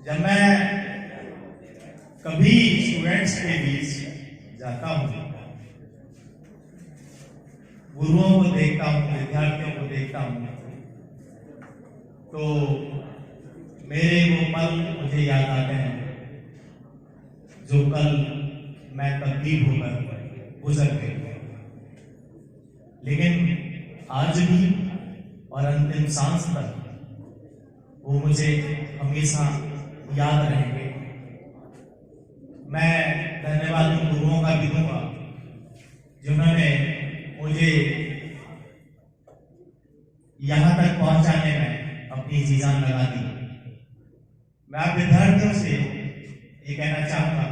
जब मैं कभी स्टूडेंट्स के बीच जाता हूँ, गुरुओं को देखता हूँ, विद्यार्थियों को देखता हूँ, तो मेरे वो पल मुझे याद आते हैं जो कल मैं तब्दील होकर गुजर गए। लेकिन आज भी और अंतिम सांस तक वो मुझे हमेशा याद रहेंगे। मैं धन्यवाद उन गुरुओं का भी दूंगा जिन्होंने मुझे यहां तक पहुंचाने में अपनी जी जान लगा दी। मैं आप विद्यार्थियों से ये कहना चाहूंगा,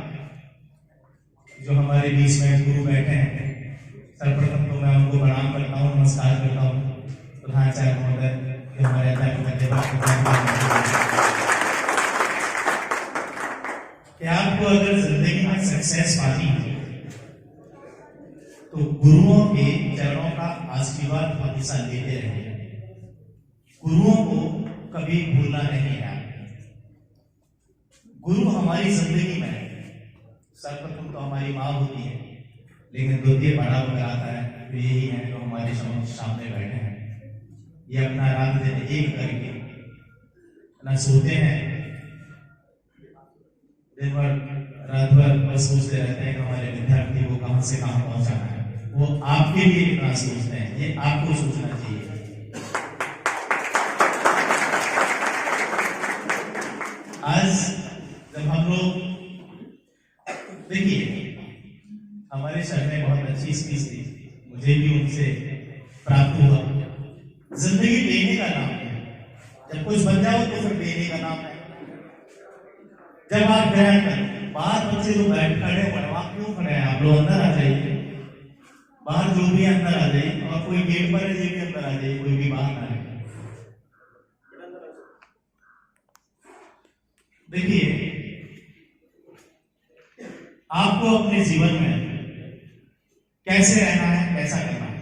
जो हमारे बीच में गुरु बैठे हैं, सर्वप्रथम तो मैं उनको प्रणाम करता हूँ, नमस्कार करता हूँ। प्रधानाचार्य महोदय जो हमारे कि आपको अगर जिंदगी में सक्सेस पानी है तो गुरुओं के चरणों का आशीर्वाद हमेशा लेते रहिए। गुरुओं को कभी भूलना नहीं है। गुरु हमारी जिंदगी में सर्वप्रथम तो हमारी माँ होती है, लेकिन द्वितीय बड़ा होकर आता है तो यही है जो हमारे सामने बैठे हैं। ये अपना रात दिन एक करके न सोते हैं, दिन भर रात भर बस सोचते रहते हैं कि हमारे विद्यार्थी को कहां से कहां पहुंचाना है। वो आपके लिए कितना सोचते हैं, ये आपको सोचना चाहिए। आज जब हम लोग देखिए, हमारे शहर में बहुत अच्छी स्पीच थी, मुझे भी उनसे प्राप्त हुआ। जिंदगी लेने का नाम है, जब कुछ बन जाओ तो फिर देने का नाम है। जब आप ग्रहण करें, बाहर बच्चे जो बैठ खड़े हुए, आप क्यों खड़े हैं? आप लोग अंदर आ जाइए, बाहर जो भी अंदर आ जाइए, और कोई गेट पर है ये भी अंदर आ जाइए, कोई भी बाहर ना आए। देखिए, आपको अपने जीवन में कैसे रहना है, कैसा करना है,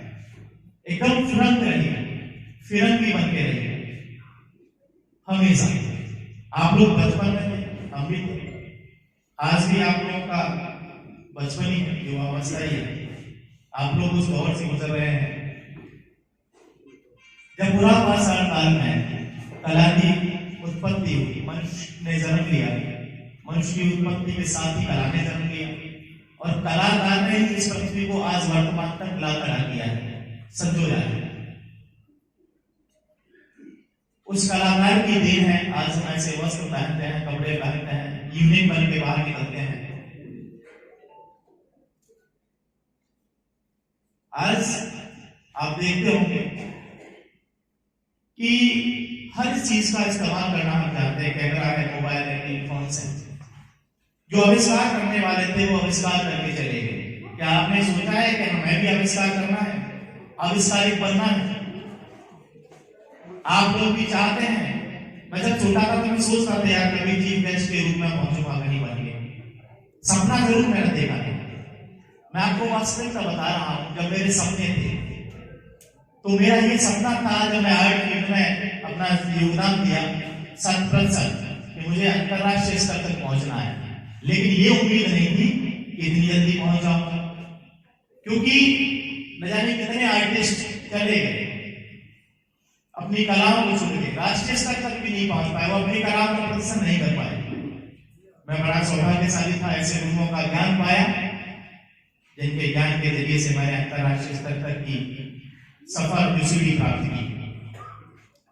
एकदम तुरंत रहिए, फिरंगी बन के रहिए हमेशा। आप लोग बचपन में थे, हम भी थे, आज भी आप लोगों का बचपन ही है, युवावस्था ही है। आप लोग उस दौर से गुजर रहे हैं जब पूरा पाषाण काल में कला की उत्पत्ति हुई, मनुष्य ने जन्म लिया, मनुष्य की उत्पत्ति के साथ ही कला ने जन्म लिया, और कलाकार ने इस पृथ्वी को आज वर्तमान तक ला खड़ा किया है, संजोया है। उस कलाकार की देन है आज हम ऐसे वस्त्र पहनते हैं, कपड़े पहनते हैं, यूनिक बन के बाहर निकलते हैं। आज आप देखते होंगे कि हर चीज का इस्तेमाल करना हम जानते हैं, कैमरा है, मोबाइल है, टेलीफोन है। जो आविष्कार करने वाले थे वो आविष्कार करके चले गए। क्या आपने सोचा है कि हमें भी आविष्कार करना है, आविष्कारिक बनना है? आप लोग भी चाहते हैं? मैं जब छोटा था तो मैं सोचता था यार कभी चीफ गेस्ट के रूप में पहुंचूंगा कहीं बन के, सपना जरूर मैंने देखा था। मैं आपको वास्तविकता बता रहा हूं, जब मेरे सपने थे तो मेरा ये सपना था, जब मैं आर्ट फील्ड में अपना योगदान दिया 100% कि मुझे अंतरराष्ट्रीय स्तर तक पहुंचना है। लेकिन ये उम्मीद नहीं थी कि इतनी जल्दी पहुंच जाऊंगा, क्योंकि न जाने कितने आर्टिस्ट चले गए, अपनी कलाओं को छोड़ के राष्ट्रीय स्तर तक भी नहीं पहुंच पाए, वो अपनी कलाओं का प्रदर्शन नहीं कर पाए। मैं बड़ा सौभाग्यशाली था, ऐसे गुरुओं का ज्ञान पाया जिनके ज्ञान के जरिए से मैंने अंतरराष्ट्रीय स्तर तक की सफल प्रसिद्धि प्राप्त की।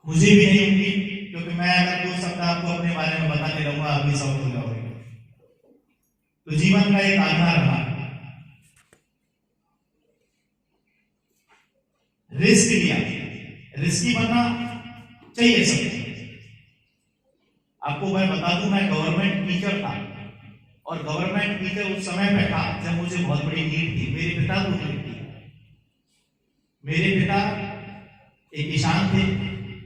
मुझे भी नहीं उम्मीद, क्योंकि मैं अगर 2 शब्द आपको अपने बारे में बताने रहूंगा आप भी सब हो जाओगे। तो जीवन का एक आधार रहा, रिस्क लिया, रिस्की बनना चाहिए सबको। आपको मैं बता दूं, मैं गवर्नमेंट टीचर था, और गवर्नमेंट टीचर उस समय पे था जब मुझे बहुत बड़ी नीड थी। मेरे पिता को नीड थी। मेरे पिता एक किसान थे,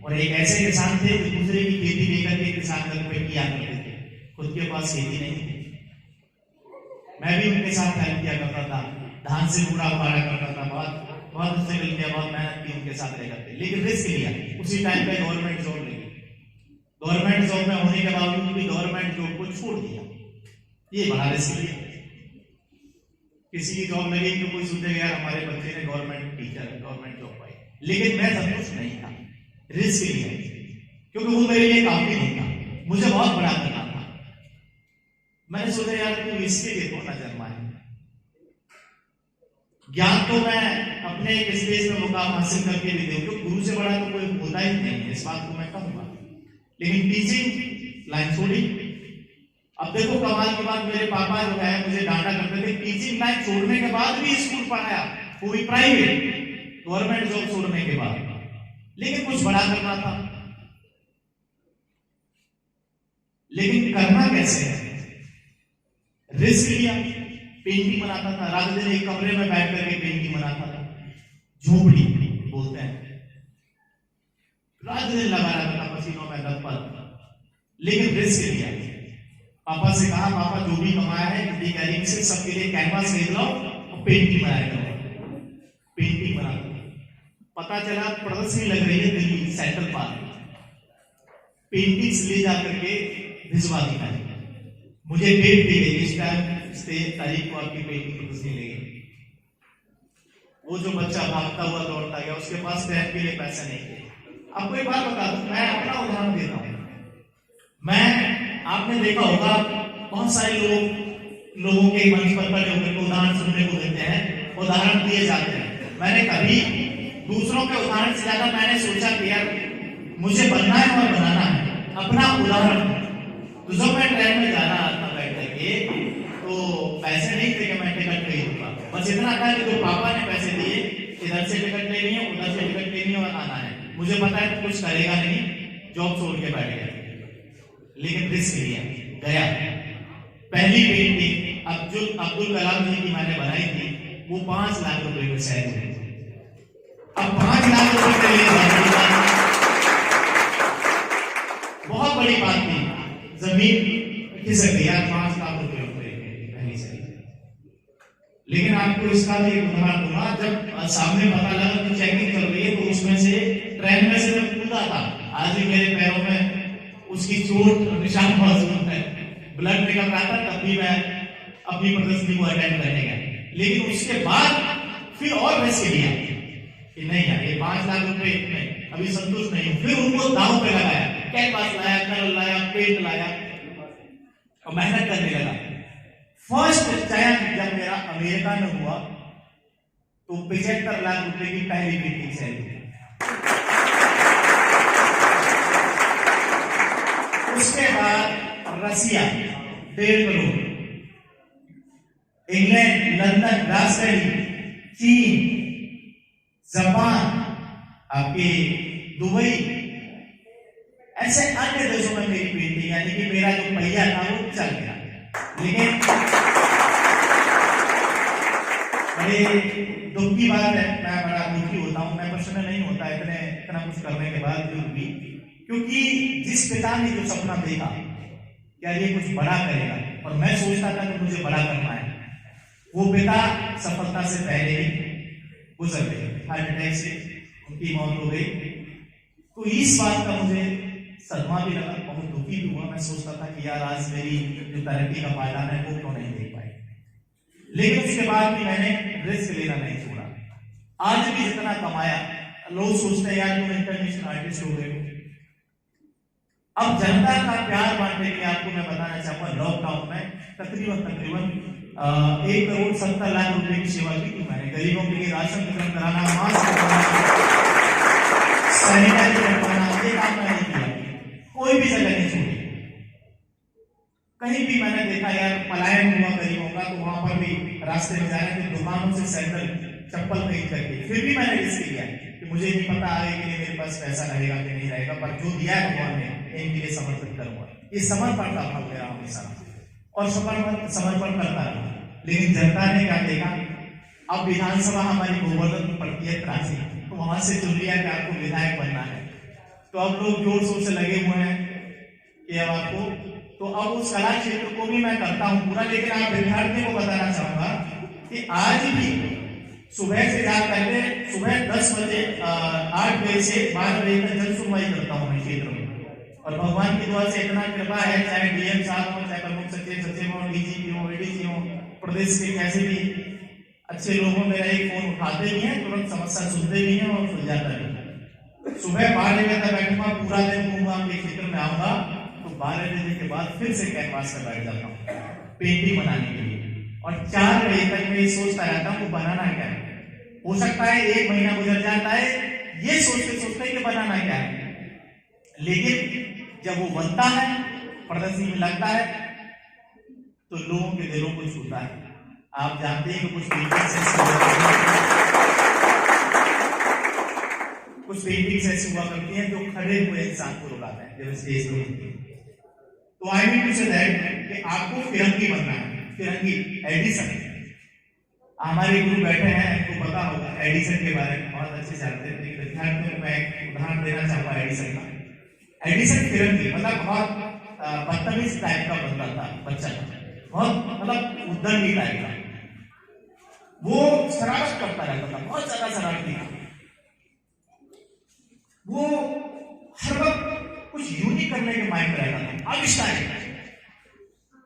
और एक ऐसे किसान थे जो दूसरे की खेती लेकर के किसान घर पे किया करते थे, खुद के पास खेती नहीं थी। मैं भी उनके साथ हेल्प किया करता था, धान से कूड़ा उखाड़ा करता था, बहुत उससे मिल गया, बहुत मेहनत की उनके साथ रह करते, लेकिन रिस्क लिया। उसी टाइम पे गवर्नमेंट जॉब लगी। गवर्नमेंट जॉब में होने के बावजूद भी गवर्नमेंट छोड़ दिया। ये बड़ा रिस्क लिया। किसी की जॉब लगी तो कोई सोचेगा यार हमारे बच्चे ने गवर्नमेंट टीचर गवर्नमेंट जॉब पाई, लेकिन मैं संतुष्ट नहीं था, रिस्क लिया क्योंकि वो मेरे लिए काफी नहीं था, मुझे बहुत बड़ा करना था। मैंने सोचा यार तू इसके लिए तो ना जन्मा है। ज्ञान तो मैं अपने एक स्टेज में मुकाम हासिल करके भी दूं, क्योंकि गुरु से बड़ा तो कोई होता ही नहीं है, इस बात को मैं कहूंगा। लेकिन टीचिंग लाइन छोड़ी। अब देखो कमाल की बात, मेरे पापा जो है मुझे डांटा करते थे, टीचिंग लाइन छोड़ने के बाद भी स्कूल पढ़ाया, वो भी प्राइवेट, गवर्नमेंट जॉब छोड़ने के बाद, लेकिन कुछ बड़ा करना था। लेकिन करना कैसे है? रिस्क लिया। पेंटिंग बनाता था, रात दिन एक कमरे में बैठ करके पेंटिंग बनाता था, झोपड़ी बोलते हैं, रात दिन लगा रहता था पसीनों में लथपथ, लेकिन रिस्क लिया। पापा से कहा पापा जो भी कमाया है हिंदी कैरिंग से सबके लिए कैनवास खरीद लो और पेंटिंग बनाया करो। पेंटिंग बना पता चला प्रदर्शनी लग रही है दिल्ली सेंट्रल पार्क, पेंटिंग्स ले जाकर के भिजवा दी। मुझे डेट दी गई, इस टाइम इस तारीख को आपकी पेंटिंग प्रदर्शनी लेगी। वो जो बच्चा भागता हुआ दौड़ता गया, उसके पास टैब के लिए पैसे नहीं थे। आपको एक बात बता दूं, मैं अपना उदाहरण देता हूं। आपने देखा होगा बहुत सारे लोगों के मंच पर खड़े होकर उदाहरण सुनने को देते हैं, उदाहरण दिए जाते हैं। मैंने कभी दूसरों के उदाहरण से ज्यादा मैंने सोचा कि यार मुझे बनना है और बनाना है अपना उदाहरण। तो जब मैं ट्रेन में जा रहा था बैठ करके, तो पैसे नहीं थे कि मैं टिकट खरीदूंगा, बस इतना था कि जो पापा ने पैसे दिए, इधर से टिकट लेनी है, उधर से टिकट लेनी है और आना है। मुझे पता है कुछ करेगा नहीं, जॉब छोड़ के बैठ गया, लेकिन रिस्क लिया, गया। पहली पेंटिंग अब्दुल कलाम जी की मैंने बनाई थी, वो 5 लाख रुपए में सेल हुई। अब 5 लाख रुपए के लिए बहुत बड़ी बात थी, जमीन खिसक गई यार, 5 लाख रुपए पहली से। लेकिन आपको इसका भी एक उदाहरण दूंगा, जब सामने पता लगा कि चेकिंग चल रही है, तो उसमें से ट्रेन में से जब कूदा था, आज भी मेरे पैरों में उसकी चोट निशान मौजूद है, ब्लड निकल रहा था, तब भी मैं अपनी प्रदर्शनी को अटेंड करने गया। लेकिन उसके बाद फिर और रिस्क लिया कि नहीं यार ये 5 लाख रुपए में अभी संतुष्ट नहीं हूं, फिर उनको दांव पे लगाया, कैनवास लाया, कलर लाया, पेंट लाया और मेहनत करने लगा। फर्स्ट चयन जब मेरा अमेरिका में हुआ तो 75 लाख रुपए की पहली पेंटिंग सेल हुई। उसके बाद रसिया 1.5 करोड़, इंग्लैंड, लंदन, राजधानी, चीन, जापान, आपके दुबई, ऐसे अन्य देशों में मेरी पेंटिंग, यानी कि मेरा जो पहिया था वो चल गया। लेकिन बड़े दुख की बात है, मैं बड़ा दुखी होता हूं, मैं प्रसन्न नहीं होता इतना कुछ करने के बाद भी, क्योंकि जिस पिता ने जो सपना देखा क्या ये कुछ बड़ा करेगा, और मैं सोचता था कि मुझे बड़ा करना है, वो पिता सफलता से पहले ही गुजर गए, हार्ट अटैक से उनकी मौत हो गई। तो इस बात का मुझे सदमा भी लगा, बहुत दुखी भी हुआ। मैं सोचता था कि यार आज मेरी जो तरक्की का पायदान है वो क्यों नहीं देख पाए। लेकिन उसके बाद भी मैंने रिस्क लेना नहीं छोड़ा। आज भी जितना कमाया, लोग सोचते हैं यार तुम इंटरनेशनल आर्टिस्ट हो गए। अब जनता का प्यार बांटने के लिए आपको मैं बताना चाहूंगा, लॉकडाउन में तकरीबन 1.70 करोड़ रुपए की सेवा की थी मैंने। गरीबों के लिए राशन वितरण कराना, मास्क बनाना, सैनिटाइजर बनाना, ये काम मैंने किया, कोई भी जगह नहीं छोड़ी। कहीं भी मैंने देखा यार पलायन हुआ गरीबों का, तो वहां पर भी रास्ते में जा रहे थे, दुकानों से सैंडल चप्पल खरीद करके, फिर भी मैंने रिस्क लिया कि मुझे नहीं पता आगे के लिए मेरे पास पैसा रहेगा कि नहीं रहेगा, पर जो दिया है भगवान ने इनके लिए समर्पित करूंगा। ये समर्पण का भाव मेरा हमेशा, और समर्पण करता रहा। लेकिन जनता ने क्या देखा, अब विधानसभा हमारी गोवर्धन पड़ती है त्रासी, तो वहां से चुन लिया कि आपको विधायक बनना है। तो अब लोग जोर शोर से लगे हुए हैं कि अब आपको, तो अब उस कला क्षेत्र को भी मैं करता हूं पूरा। लेकिन आप विद्यार्थियों को बताना चाहूंगा कि आज भी सुबह से जा करके सुबह 10 बजे 8 बजे से 12 बजे तक जन सुनवाई करता हूं मैं क्षेत्र में। और भगवान की दुआ से इतना कृपा है, चाहे डीएम साहब हो, चाहे प्रमुख सचिव हो, डीजीपी हो, एडीसी हो, प्रदेश के कैसे भी अच्छे लोगों, मेरा एक फोन उठाते भी हैं, तुरंत समस्या सुनते भी हैं और सुलझाता भी है। सुबह 12 बजे तक बैठूंगा, पूरा दिन घूमूंगा, आपके क्षेत्र में आऊंगा तो 12 बजे के बाद फिर से कैनवास पर बैठ जाता हूँ पेंटिंग बनाने के लिए, और 4 बजे तक मैं ये सोचता रहता हूँ बनाना क्या है। हो सकता है 1 महीना गुजर जाता है ये सोचते सोचते कि बनाना क्या है, लेकिन जब वो बनता है, प्रदर्शनी में लगता है, तो लोगों के दिलों को छूता है। आप जानते हैं कि कुछ पेंटिंग्स ऐसी हुआ करती हैं जो खड़े हुए इंसान को रुलाते हैं जब स्टेज पे होती है। तो I mean to say that कि आपको फिरंगी बनना है, फिरंगी एडिसन। हमारे गुरु बैठे हैं, आपको पता होगा एडिसन के बारे में बहुत अच्छे जानते हैं, लेकिन विद्यार्थियों को मैं एक उदाहरण देना चाहूंगा एडिसन का। एडिसन फिरंगी मतलब बहुत बदतमीज टाइप का बनता था बच्चा, बहुत मतलब उद्दंडी टाइप का, वो शरारत करता रहता था, बहुत ज्यादा शरारती था। वो हर वक्त कुछ यूनिक करने के माइंड में रहता था, आविष्कार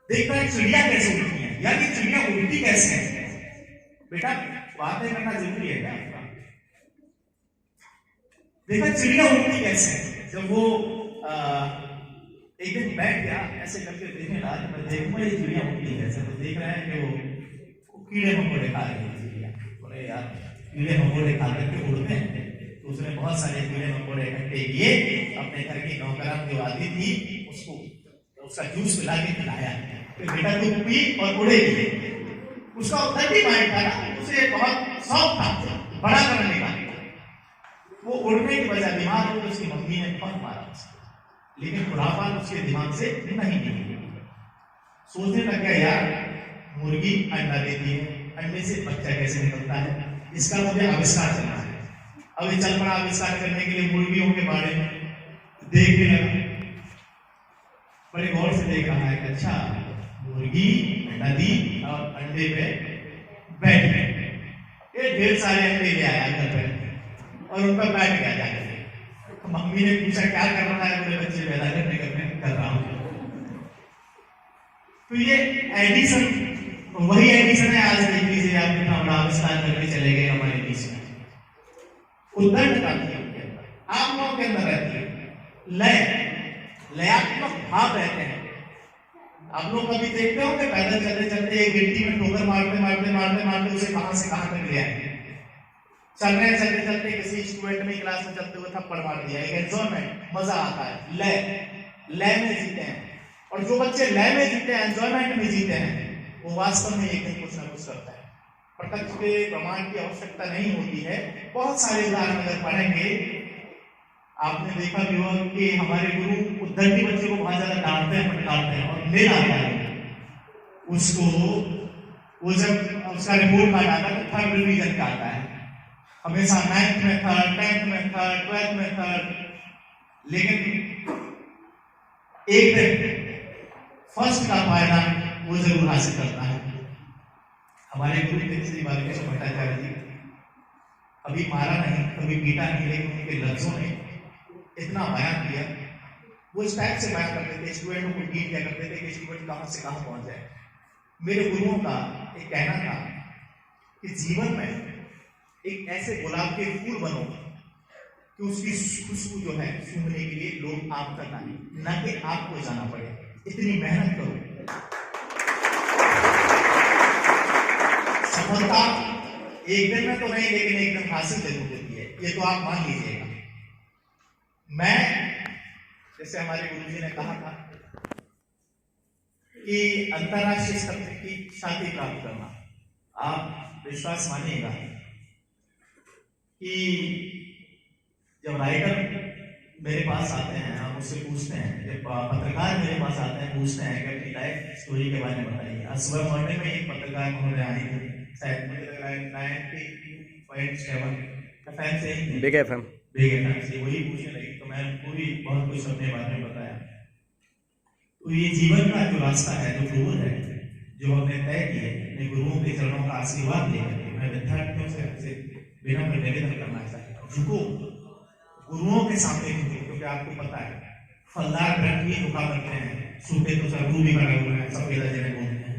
देखता है चिड़िया कैसे उड़ती है, या कि चिड़िया उड़ती कैसे है। बेटा बातें करना जरूरी है क्या आपका? देखा चिड़िया उड़ती कैसे है। जब वो एक दिन बैठ गया ऐसे करके देखने लगा, मैं देखूंगा ये चिड़िया उड़ती कैसे, तो देख रहे हैं कि वो कीड़े मकोड़े खा रहे हैं चिड़िया। बोले यार कीड़े मकोड़े खा करके उड़ते हैं, तो उसने बहुत सारे कीड़े मकोड़े इकट्ठे किए, अपने घर की नौकरान जो आती थी उसको उसका जूस पिला के खिलाया, बेटा तू पी और उड़ेगी। उसका उद्दंडी माइंड था ना, उसे बहुत शौक था बड़ा करने का। वो उड़ने की वजह बीमार हो तो उसकी मम्मी ने बहुत मारा उसको, लेकिन खुरापान उसके दिमाग से नहीं निकली। सोचने लग गया यार मुर्गी अंडा देती है, अंडे से बच्चा कैसे निकलता है, इसका मुझे आविष्कार करना है। अब ये चल पड़ा आविष्कार करने के लिए मुर्गियों के बारे में देखने लगा, बड़े गौर से देख रहा है कि अच्छा मुर्गी अंडा दी और अंडे पे बैठ गए, ये ढेर सारे अंडे ले आया घर पे और उन पर बैठ गया जाकर। तो मम्मी ने पूछा क्या कर रहा है, बोले बच्चे पैदा करने कर रहा हूं। तो ये एडिसन वही एडिसन है, आज देख लीजिए आप कितना बड़ा आविष्कार करके चले गए हमारे बीच में। उद्दंड का आप लोगों के अंदर रहती है लयात्मक भाव रहते हैं। आप लोग कभी देखते हो कि पैदल चलते चलते एक गिट्टी में ठोकर मारते मारते मारते मारते उसे कहां से कहां तक ले आए। चल रहे चलते चलते किसी स्टूडेंट में क्लास में चलते हुए थप्पड़ मार दिया, एक एंजॉयमेंट मजा आता है, लय में जीते हैं। और जो बच्चे लय में जीते हैं, एंजॉयमेंट में जीते हैं, वो वास्तव में एक दिन कुछ ना कुछ करता है। प्रत्यक्ष के प्रमाण की आवश्यकता नहीं होती है, बहुत सारे उदाहरण अगर पढ़ेंगे आपने देखा भी होगा कि हमारे गुरु उद्दंडी बच्चे को बहुत ज्यादा डांटते हैं, फटकारते हैं और ले आता है उसको। वो जब उसका रिपोर्ट कार्ड आता है तो 3rd डिवीजन का आता है, हमेशा 9th में 3rd, 10th में 3rd, 12th में 3rd, लेकिन एक दिन 1st का फायदा वो जरूर हासिल करता है। हमारे गुरु थे श्री बालकृष्ण भट्टाचार्य जी, कभी मारा नहीं, कभी पीटा नहीं, लेकिन उनके लफ्जों ने इतना बयान किया, वो इस टाइप से बयान करते थे, स्टूडेंटों को डील किया करते थे कि स्टूडेंट कहां से कहां पहुंच जाए। मेरे गुरुओं का एक कहना था कि जीवन में एक ऐसे गुलाब के फूल बनो कि उसकी खुशबू जो है सूंघने के लिए लोग आप तक आए, ना कि आपको जाना पड़े। इतनी मेहनत करो, सफलता एक दिन में तो नहीं लेकिन एक दिन हासिल जरूर देती है, ये तो आप मान लीजिएगा। मैं जैसे हमारे गुरुजी ने कहा था कि अंतरराष्ट्रीय स्तर की ख्याति प्राप्त करना, आप विश्वास मानिएगा कि जब राइटर मेरे पास आते हैं, आप मुझसे पूछते हैं, जब पत्रकार मेरे पास आते हैं पूछते हैं कि अपनी लाइफ स्टोरी के बारे में बताइए। आज सुबह मॉर्निंग में एक पत्रकार महोदय आई थी, शायद मुझे लग रहा है 90.7 FM से बिग FM से वही पूछने लगी, तो मैं उनको भी बहुत कुछ अपने बारे में बताया। तो ये जीवन का जो रास्ता है, जो टूर है, जो हमने तय किया अपने गुरुओं के चरणों का आशीर्वाद लेकर के, मैं विद्यार्थियों से विनम्र निवेदन करना चाहता हूँ, झुको गुरुओं के सामने झुको, क्योंकि आपको पता है फलदार वृक्ष भी धोखा करते हैं, सूखे तो सरू भी बने हुए हैं, सफेद जिन्हें बोलते हैं।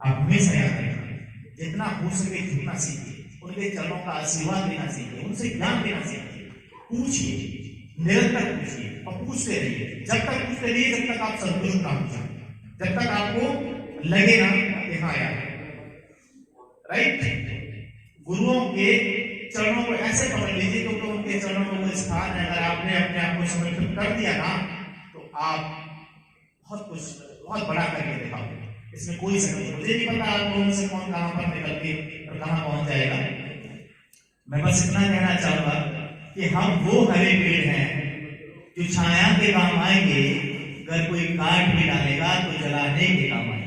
आप हमेशा याद रखना, जितना हो सके झुकना सीखिए, उनके चरणों का आशीर्वाद लेना सीखिए, उनसे ज्ञान लेना सीखिए, पूछिए, निरंतर पूछिए और पूछते रहिए। जब तक पूछते रहिए जब तक आप संतुष्ट ना हो जाए, जब तक आपको लगे ना कि हाँ यार राइट। गुरुओं के चरणों को ऐसे पकड़ लीजिए क्योंकि उनके चरणों में वो स्थान है। अगर आपने अपने आप को समर्पित कर दिया ना तो आप बहुत बड़ा करके दिखाओगे, इसमें कोई शक नहीं। मुझे नहीं पता आप लोगों से कौन कहां पर निकल के और कहां पहुंच जाएगा। मैं बस इतना कहना चाहूंगा कि हम वो हरे पेड़ हैं जो छाया के काम आएंगे, अगर कोई काट भी डालेगा तो जलाने के काम आएंगे।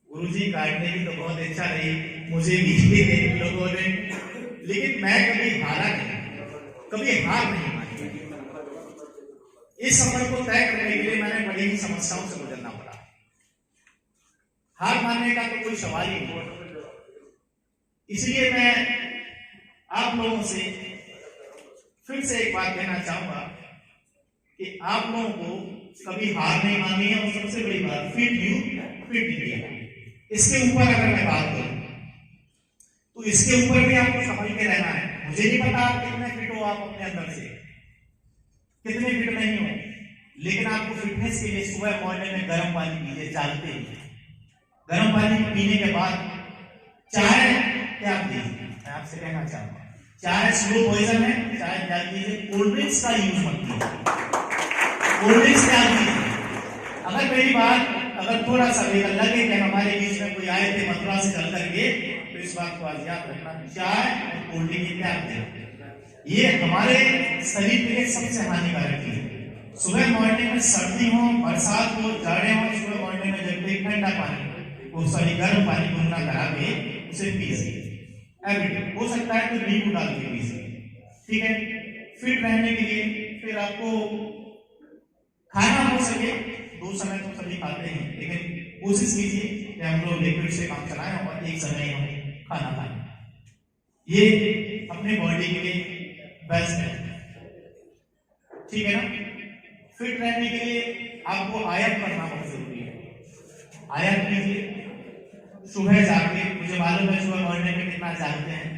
गुरुजी काटने की तो बहुत इच्छा रही मुझे भी लोगों ने, लेकिन मैं कभी हारा नहीं, कभी हार नहीं मानी। इस सफर को तय करने के लिए मैंने बड़ी ही समस्याओं से गुजरना पड़ा। हार मानने का तो कोई सवाल ही नहीं। इसलिए मैं आप लोगों से फिर से एक बात कहना चाहूंगा कि आप लोगों को कभी हार नहीं माननी है, और सबसे बड़ी बात फिट इंडिया। इसके ऊपर अगर मैं बात करूं तो इसके ऊपर भी आपको समझ के रहना है। मुझे नहीं पता आप कितने फिट हो, आप अपने अंदर से कितने फिट नहीं हो, लेकिन आपको फिटनेस के लिए सुबह मॉर्निंग में गर्म पानी पीजिए, जागते ही गर्म पानी पीने के बाद चाय त्याग दीजिए। मैं आपसे कहना चाहूंगा चाय स्लो पॉइजन है, चाय त्याग दीजिए। कोल्ड ड्रिंक्स का यूज मत कीजिए, कोल्ड ड्रिंक्स त्याग दीजिए। अगर मेरी बात अगर थोड़ा सा लगे कि हमारे बीच में कोई आए थे मथुरा से चल करके, तो इस बात को आज याद रखना, चाय और कोल्ड ड्रिंक त्याग दें। ये हमारे शरीर के लिए सबसे हानिकारक चीज है। सुबह मॉर्निंग में सर्दी हो, बरसात हो, जाड़े हो, सुबह मॉर्निंग में जब भी ठंडा पानी, वो सॉरी गर्म पानी गुनगुना करा के उसे पीजिए। एवरीडे हो सकता है तो नींबू डाल के पीजिए, ठीक है। फिट रहने के लिए फिर आपको खाना हो सके 2 समय तो सभी खाते हैं, लेकिन कोशिश कीजिए कि हम लोग लिक्विड से काम चलाएं और एक समय हम खाना खाएं। ये अपने बॉडी के लिए बेस्ट है, ठीक है ना। फिट रहने के लिए आपको आयत करना बहुत जरूरी है। आयत कीजिए सुबह जाके, मुझे मालूम है सुबह मॉर्निंग में कितना जागते हैं,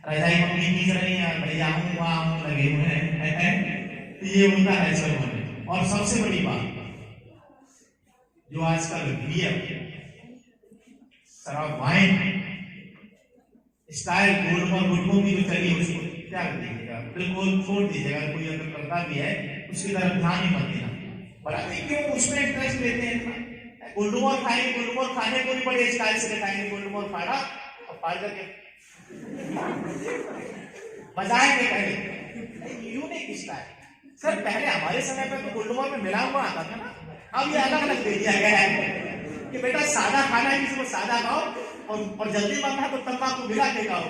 रजाई मम्मी खींच रही है, भैया आऊं लगे हुए हैं, तो ये होता है सुबह मॉर्निंग। और सबसे बड़ी बात जो आजकल बियर, शराब, वाइन स्टाइल गुटखों की जो चली उसको त्याग दीजिएगा, बिल्कुल छोड़ दीजिएगा। कोई अगर करता भी है उसकी तरफ ध्यान ही मत देना। बड़ा क्यों उसमें इंटरेस्ट लेते हैं। गोल्डमोर खाएंगे, गोल्डमोर खाने को भी बड़े स्टाइल से बताएंगे, गोल्डमोर फाड़ा और फाड़ करके बजाएंगे पहले, यूनिक स्टाइल। सर पहले हमारे समय पे तो गोल्डमोर में मिला हुआ आता था ना, अब ये अलग अलग दे दिया गया है कि बेटा सादा खाना है, किसी को सादा खाओ और जल्दी बनना है तो तंबाकू मिला के खाओ,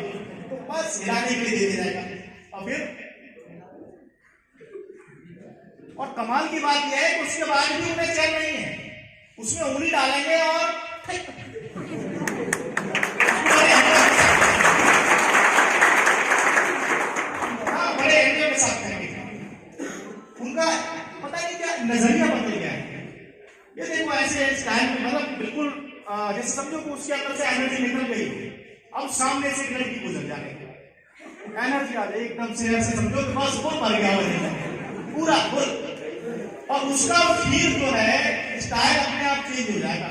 तो बस हिलाने के लिए दे दिया जाएगा। और फिर और कमाल की बात यह है कि उसके बाद भी उन्हें चैन नहीं है, उसमें उंगली डालेंगे और बड़े एंजॉय के साथ करेंगे। उनका पता नहीं क्या नजरिया बदल गया है। ये देखो ऐसे स्टाइल में, मतलब बिल्कुल जैसे समझो कि उसके अंदर से एनर्जी निकल गई, अब सामने से एक लड़की गुजर जाएगी, एनर्जी आ जाए एकदम से, ऐसे समझो कि बस वो मर गया पूरा फुल, और उसका फील जो है स्टाइल अपने आप चेंज हो जाएगा।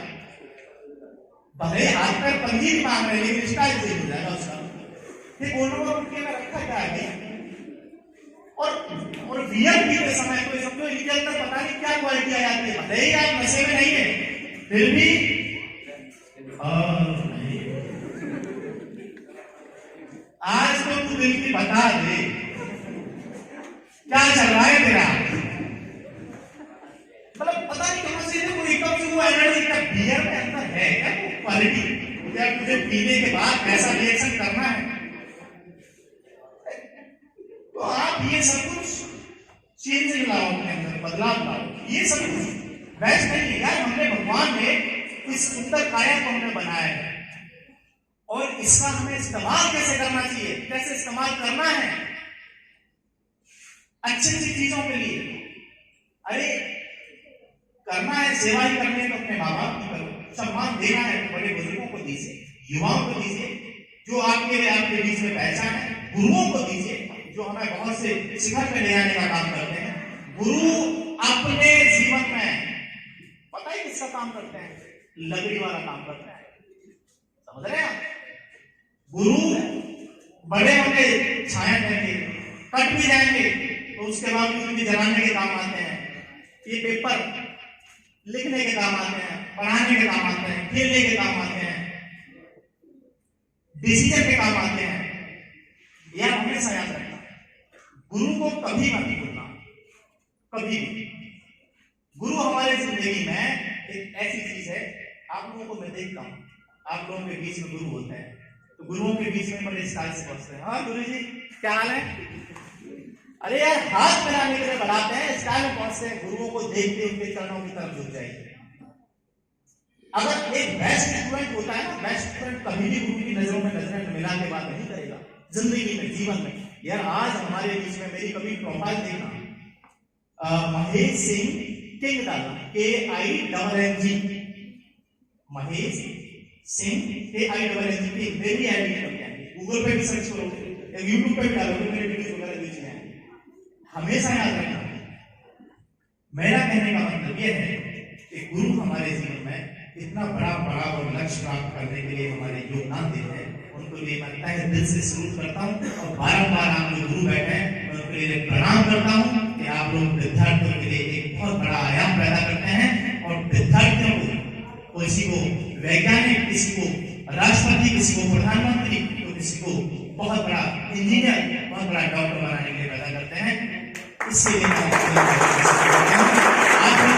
भले हाथ पर पंजी मांग रहे लेकिन स्टाइल चेंज हो जाएगा उसका। ये गोल्डमोर उनके में रखा क्या है। और बियर पीते समय तो समझो इनके अंदर पता नहीं क्या क्वालिटी आ जाती है। भले ही आप नशे में नहीं है फिर भी आज तो तू दिल की बता दे क्या चल रहा है तेरा। मतलब पता नहीं कहां से वो एकदम से वो एनर्जी का बियर के अंदर है क्या वो क्वालिटी, क्या तुझे पीने के बाद ऐसा रिएक्शन करना है। तो आप ये सब कुछ चेंज लाओ अपने अंदर, बदलाव लाओ। ये सब कुछ वैसे नहीं है यार, हमने भगवान ने इस सुंदर काया को हमने बनाया है। और इसका हमें इस्तेमाल कैसे करना चाहिए, कैसे इस्तेमाल करना है अच्छी अच्छी चीजों के लिए। अरे करना है, सेवा ही करनी है तो अपने माँ बाप की करो, सम्मान देना है तो बड़े बुजुर्गों को दीजिए, युवाओं को दीजिए, जो आपके बीच में पहचान है, गुरुओं को दीजिए जो हमें बहुत से शिखर पे ले आने का काम करते हैं। गुरु अपने जीवन में पता है किसका काम करते हैं, लकड़ी वाला काम करते हैं, समझ रहे हैं। गुरु बड़े होंगे, छाया देंगे, कट भी जाएंगे तो उसके बाद भी जलाने के काम आते हैं, ये पेपर लिखने के काम आते हैं, पढ़ाने के काम आते हैं, खेलने के काम आते हैं, डिसीजन के काम आते हैं। यह हमेशा याद रखना, गुरु को कभी मत भूलना, कभी भी। गुरु हमारे जिंदगी में एक ऐसी चीज है, आप लोगों को मैं देखता हूं, आप लोगों के बीच में गुरु होता है तो गुरुओं के बीच में बड़े स्टाइल से पहुंचते हैं, हाँ गुरु जी क्या हाल है, अरे यार हाथ मिलाने के लिए बढ़ाते हैं, स्टाइल में पहुंचते हैं, गुरुओं को देखते उनके चरणों की तरफ झुक जाइए। अगर एक बेस्ट स्टूडेंट होता है ना, बेस्ट स्टूडेंट कभी भी गुरु की नजरों में नजरें मिला के बात नहीं करेगा जिंदगी में, जीवन में। यार आज हमारे बीच में मेरी कभी प्रोफाइल देखना, महेश सिंह किंग डालना, KINNG, महेश सिंह KINNG, मेरी आईडी है, गूगल पे भी सर्च करोगे, यूट्यूब पे भी डालोगे, मेरे वीडियो वगैरह बीच में आएंगे। हमेशा याद रखना, मेरा कहने का मतलब यह है कि गुरु हमारे जीवन में इतना बड़ा और लक्ष्य प्राप्त करने के लिए हमारे योगदान देते हैं, उनको लिए मैं तहे दिल से सलूट करता हूँ। और बारंबार आप लोग गुरु बैठे हैं, मैं उनके लिए प्रणाम करता हूँ कि आप लोग विद्यार्थियों के लिए एक बहुत बड़ा आयाम पैदा करते हैं, और विद्यार्थियों को, किसी को वैज्ञानिक, किसी को राष्ट्रपति, किसी को प्रधानमंत्री, तो किसी को बहुत बड़ा इंजीनियर, बहुत बड़ा डॉक्टर बनाने के लिए पैदा करते हैं। इसके लिए आपके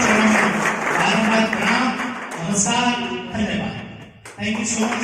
चरणों में बारंबार प्रणाम, नमस्कार, धन्यवाद। Thank you so much.